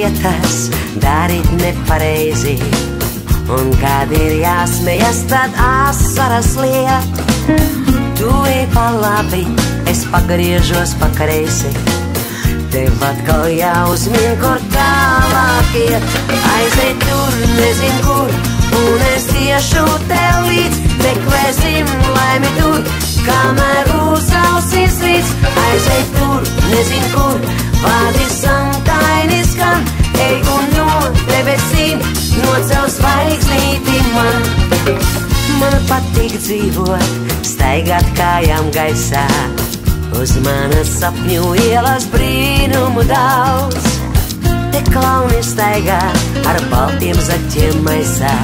lietas darīt nepareizi, un kad ir jāsmejas, tad asaras liet. Tu ej pa labi, es pagriežos pa kreisi, tev atkal jāuzmin, kur tālāk iet. Aizej tur, nezin kur, un es iešu tev līdz. Meklēsim laimi tur, kamēr uzausis rīts. Aizej tur, nezin kur, vārdi sanktaini skan. Ej un no debesīm nocel zvaigznīti man. Man patīk dzīvot, staigāt kājām gaisā, uz manas sapņu ielas brīnumu daudz. Te klauni staigā ar baltiem zaķiem maisā,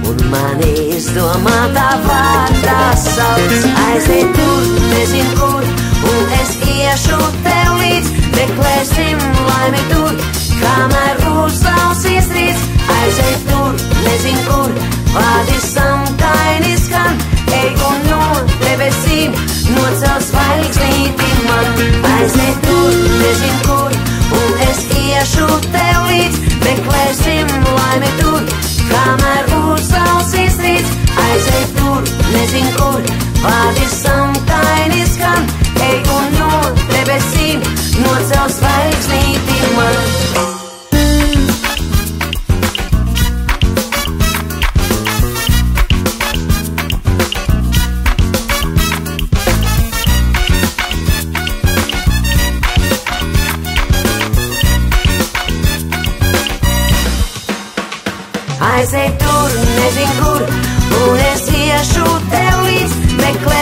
un mani izdomātā vārdā sauc. Aizej tur, nezin kur, un es iešu tev līdz. Meklēsim laimi tur, kamēr uzausis rīts. Aizej tur, nezin kur, vārdi sanktaini skan. Ej un no debesīm nocel zvaigznīti man. Aizej tur, nezin kur, un es iešu tev līdz. Meklēsim laimi tur, kamēr uzausis rīts. Aizej tur, nezin kur, vārdi sanktaini skan. Ej un no debesīm nocel zvaigznīti man. Aizej tur, nezin kur, un es iešu tev līdz. Meklē